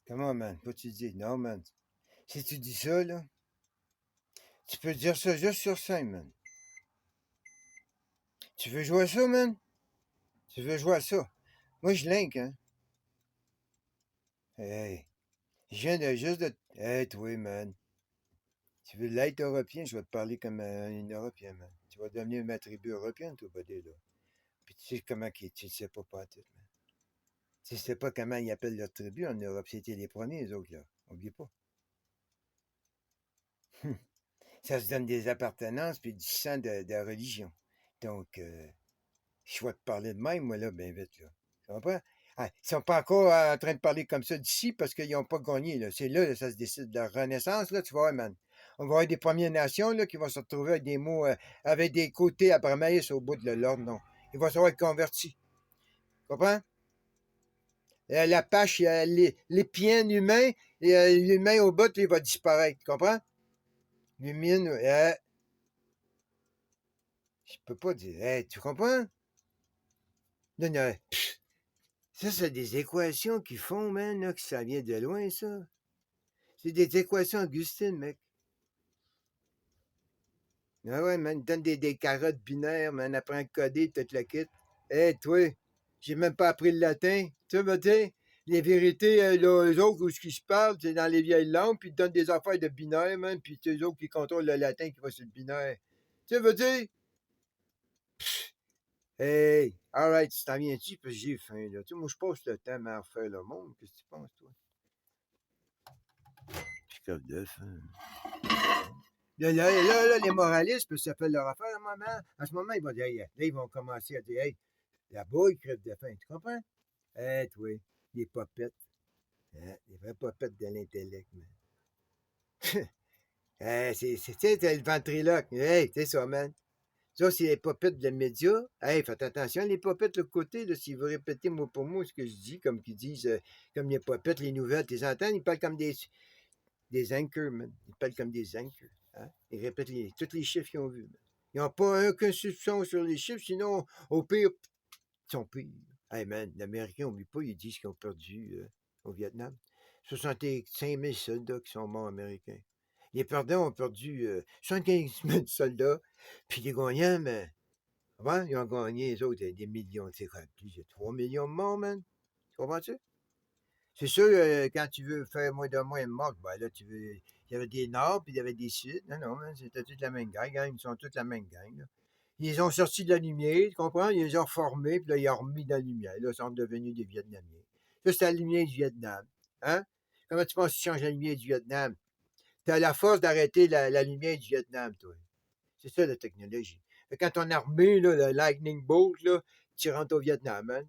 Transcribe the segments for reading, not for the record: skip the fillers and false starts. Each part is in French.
Comment, man? Pas tu dis? Non, man. Si tu dis ça, là, tu peux dire ça juste sur scène, man. Tu veux jouer à ça, man? Tu veux jouer à ça? Moi, je link, hein. Hey, je viens de juste de... Hey, toi, man. Tu veux l'être européen? Je vais te parler comme un Européen, man. Tu vas devenir ma tribu européenne, toi, buddy, là. Puis tu sais comment tu sais pas tout, man. Tu sais pas comment ils appellent leur tribu en Europe. C'était les premiers, les autres, là. Oublie pas. Ça se donne des appartenances puis du sang de religion. Donc, je vais te parler de même, moi, là, bien vite, là. Tu comprends? Ah, ils sont pas encore en train de parler comme ça d'ici parce qu'ils n'ont pas gagné, là. C'est là, ça se décide de la renaissance, là, tu vois, man. On va avoir des Premières Nations, là, qui vont se retrouver avec des mots, avec des côtés abramaïs au bout de l'ordre, non. Ils vont savoir être convertis. Tu comprends? La pâche, les pieds humains, et l'humain au bout, il va disparaître. Tu comprends? L'humain, je peux pas dire, hey, tu comprends? Non, non, ça, c'est des équations qui font, man, là, que ça vient de loin, ça. C'est des équations Augustine, mec. Ah ouais, man, donne des carottes binaires, man, apprends à coder, toute la kit. Hey, toi, j'ai même pas appris le latin. Tu vois, tu les vérités, là, eux autres, où ce qu'ils se parlent, c'est dans les vieilles langues, puis ils te donnent des affaires de binaire, man, puis c'est eux autres qui contrôlent le latin qui va sur le binaire. Tu veux dire? Hey, alright, tu t'en viens-tu? Parce que j'ai faim, là. Tu sais, moi, je passe le temps à refaire le monde. Qu'est-ce que tu penses, toi? Je crève de faim. Là, les moralistes, ça fait leur affaire à un moment. À ce moment, ils vont dire, là, ils vont commencer à dire, hey, là-bas, ils crèvent de faim. Tu comprends? Hey, toi, les popettes. Hein, les vraies popettes de l'intellect, man. Hey, t'as le ventriloque. Hey, c'est ça, man. Ça, c'est les popettes de médias. Hey, faites attention, les popettes de l'autre côté, là, si vous répétez mot pour mot ce que je dis, comme qu'ils disent, comme les popettes, les nouvelles, tu les entends, ils parlent comme des anchors, man. Ils parlent comme des anchors. Hein? Ils répètent tous les chiffres qu'ils ont vus. Man. Ils n'ont pas aucun soupçon sur les chiffres, sinon, au pire, ils sont pires. Hey, man, l'Américain, n'oublie pas, ils disent qu'ils ont perdu au Vietnam. 65 000 soldats qui sont morts américains. Les perdants ont perdu 75 000 soldats, puis les gagnants, mais avant, ils ont gagné, les autres, des millions. Tu sais quoi, plus de 3 millions de morts, man. Tu comprends-tu? C'est sûr, quand tu veux faire moins de morts, ben là, tu veux. Il y avait des Nord, puis il y avait des Sud. Non, non, man, c'était toute la même gang. Hein, ils sont toute la même gang. Là. Ils les ont sortis de la lumière, tu comprends? Ils les ont formés, puis là, ils ont remis dans la lumière. Là, ils sont devenus des Vietnamiens. Ça, c'est la lumière du Vietnam. Hein? Comment tu penses que tu changes la lumière du Vietnam? Tu as la force d'arrêter la lumière du Vietnam, toi. C'est ça, la technologie. Quand ton armée, là, le Lightning Bolt, là, tu rentres au Vietnam, hein?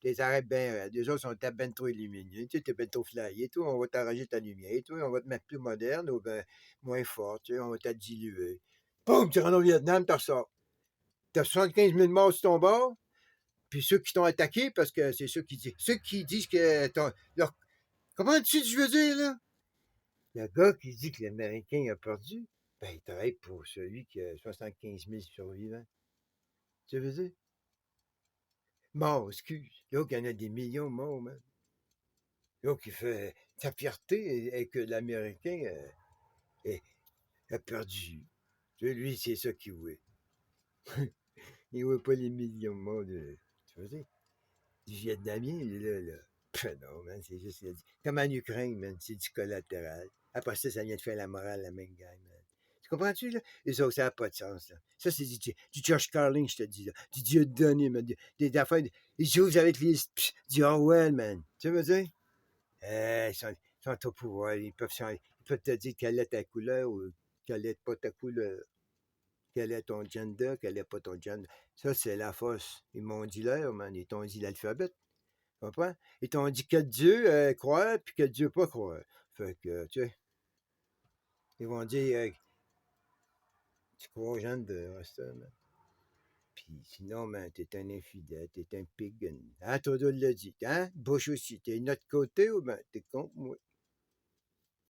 Tes arrêts bien, les autres sont ben trop illuminés, tu sais, t'es ben trop flyé, toi, on va t'arranger ta lumière, toi, on va te mettre plus moderne ou ben moins fort, tu sais, on va te diluer. Boum, tu rentres au Vietnam, tu ressors. T'as 75 000 morts sur ton bord, puis ceux qui t'ont attaqué, parce que c'est ceux qui disent que comment tu veux dire, là? Le gars qui dit que l'Américain a perdu, ben, il travaille pour celui qui a 75 000 survivants. Tu veux dire? Morts, excuse. L'autre, il y en a des millions de morts, man. L'autre, qui fait. Sa fierté est que l'Américain a perdu. Tu sais, lui, c'est ça qu'il voit. Il voit pas les millions de morts de. Tu veux dire? Du Vietnamien, là. Non, man, c'est juste. Comme en Ukraine, man, c'est du collatéral. Après ça vient de faire la morale, la même gang, man. Tu comprends-tu, là? Et ça n'a pas de sens, là. Ça, c'est du Josh Carling, je te dis, là. Du Dieu donné, man. Des affaires. Ils jouent avec du Orwell, man. Tu veux dire? Ils sont au pouvoir. Ils peuvent te dire quelle est ta couleur ou quelle est pas ta couleur. Quel est ton gender, quel est pas ton gender. Ça, c'est la force. Ils m'ont dit l'heure, man. Ils t'ont dit l'alphabet. Tu comprends? Ils t'ont dit quel Dieu croire, puis quel Dieu pas croire. Fait que, tu sais, ils vont dire, tu crois aux gens de Rasta, man. Puis sinon, man, t'es un infidèle, t'es un pagan. Hein, Todo l'a dit. Hein? Bush aussi. T'es de notre côté ou ben t'es contre moi?